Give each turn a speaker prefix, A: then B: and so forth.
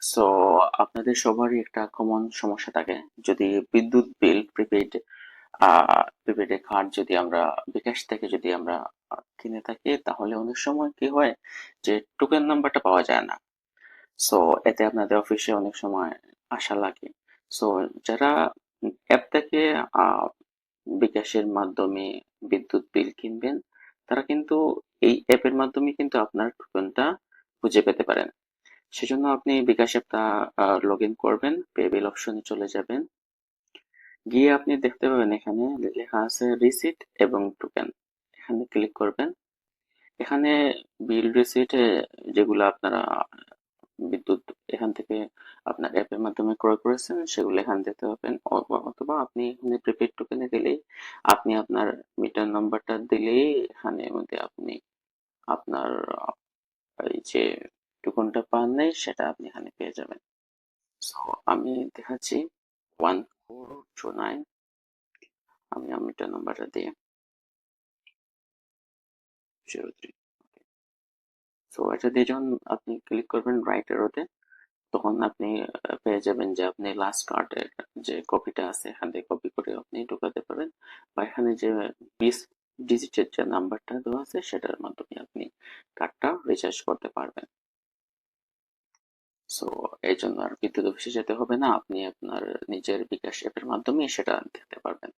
A: So আপনাদের সবারই একটা কমন সমস্যা থাকে, যদি বিদ্যুৎ বিল প্রিপেড কার্ড যদি আমরা বিকাশ থেকে যদি আমরা কিনে থাকি, তাহলে অনেক সময় কি হয় যে টোকেন নাম্বারটা পাওয়া যায় না। সো এতে আপনাদের অফিসে অনেক সময় আশা লাগে। সো যারা অ্যাপ থেকে আহ, বিকাশের মাধ্যমে বিদ্যুৎ বিল কিনবেন, তারা কিন্তু এই অ্যাপের মাধ্যমে কিন্তু আপনার টোকেনটা খুঁজে পেতে পারেন। সেজন্য আপনি বিকাশ অ্যাপটা লগ ইন করবেন, পে বিল অপশনে চলে যাবেন, গিয়ে আপনি দেখতে পাবেন এখানে লেখা আছে রিসিট এবং টোকেন। এখানে ক্লিক করবেন। এখানে বিল রিসিট যেগুলো আপনারা বিদ্যুৎ এখান থেকে আপনার অ্যাপের মাধ্যমে ক্রয় করেছেন, সেগুলো এখানে দেখতে পাবেন। অথবা আপনি এখানে প্রিপেড টোকেনে গেলেই আপনি আপনার মিটার নাম্বারটা দিলেই এখানে মধ্যে আপনি আপনার এই যে টোকনটা পান নাই সেটা আপনি এখানে পেয়ে যাবেন। সো আমি দেখাচ্ছি 1429। আমি মিটার নাম্বারটা দিয়ে 03। সো এটা দিয়ে যখন আপনি ক্লিক করবেন রাইট এরোতে, তখন আপনি পেয়ে যাবেন যে আপনি লাস্ট কার্ডের যে কপিটা আছে এখান থেকে কপি করে আপনি ঢোকাতে পারেন, বা এখানে যে 20 ডিজিটের যে নাম্বারটা দেওয়া আছে সেটার মাধ্যমে আপনি কার্ডটা রিচার্জ করতে পারবেন। সো এই জন্য আর বিদ্যুৎ অফিসে যেতে হবে না, আপনি আপনার নিজের বিকাশ অ্যাপের মাধ্যমে সেটা দেখতে পারবেন।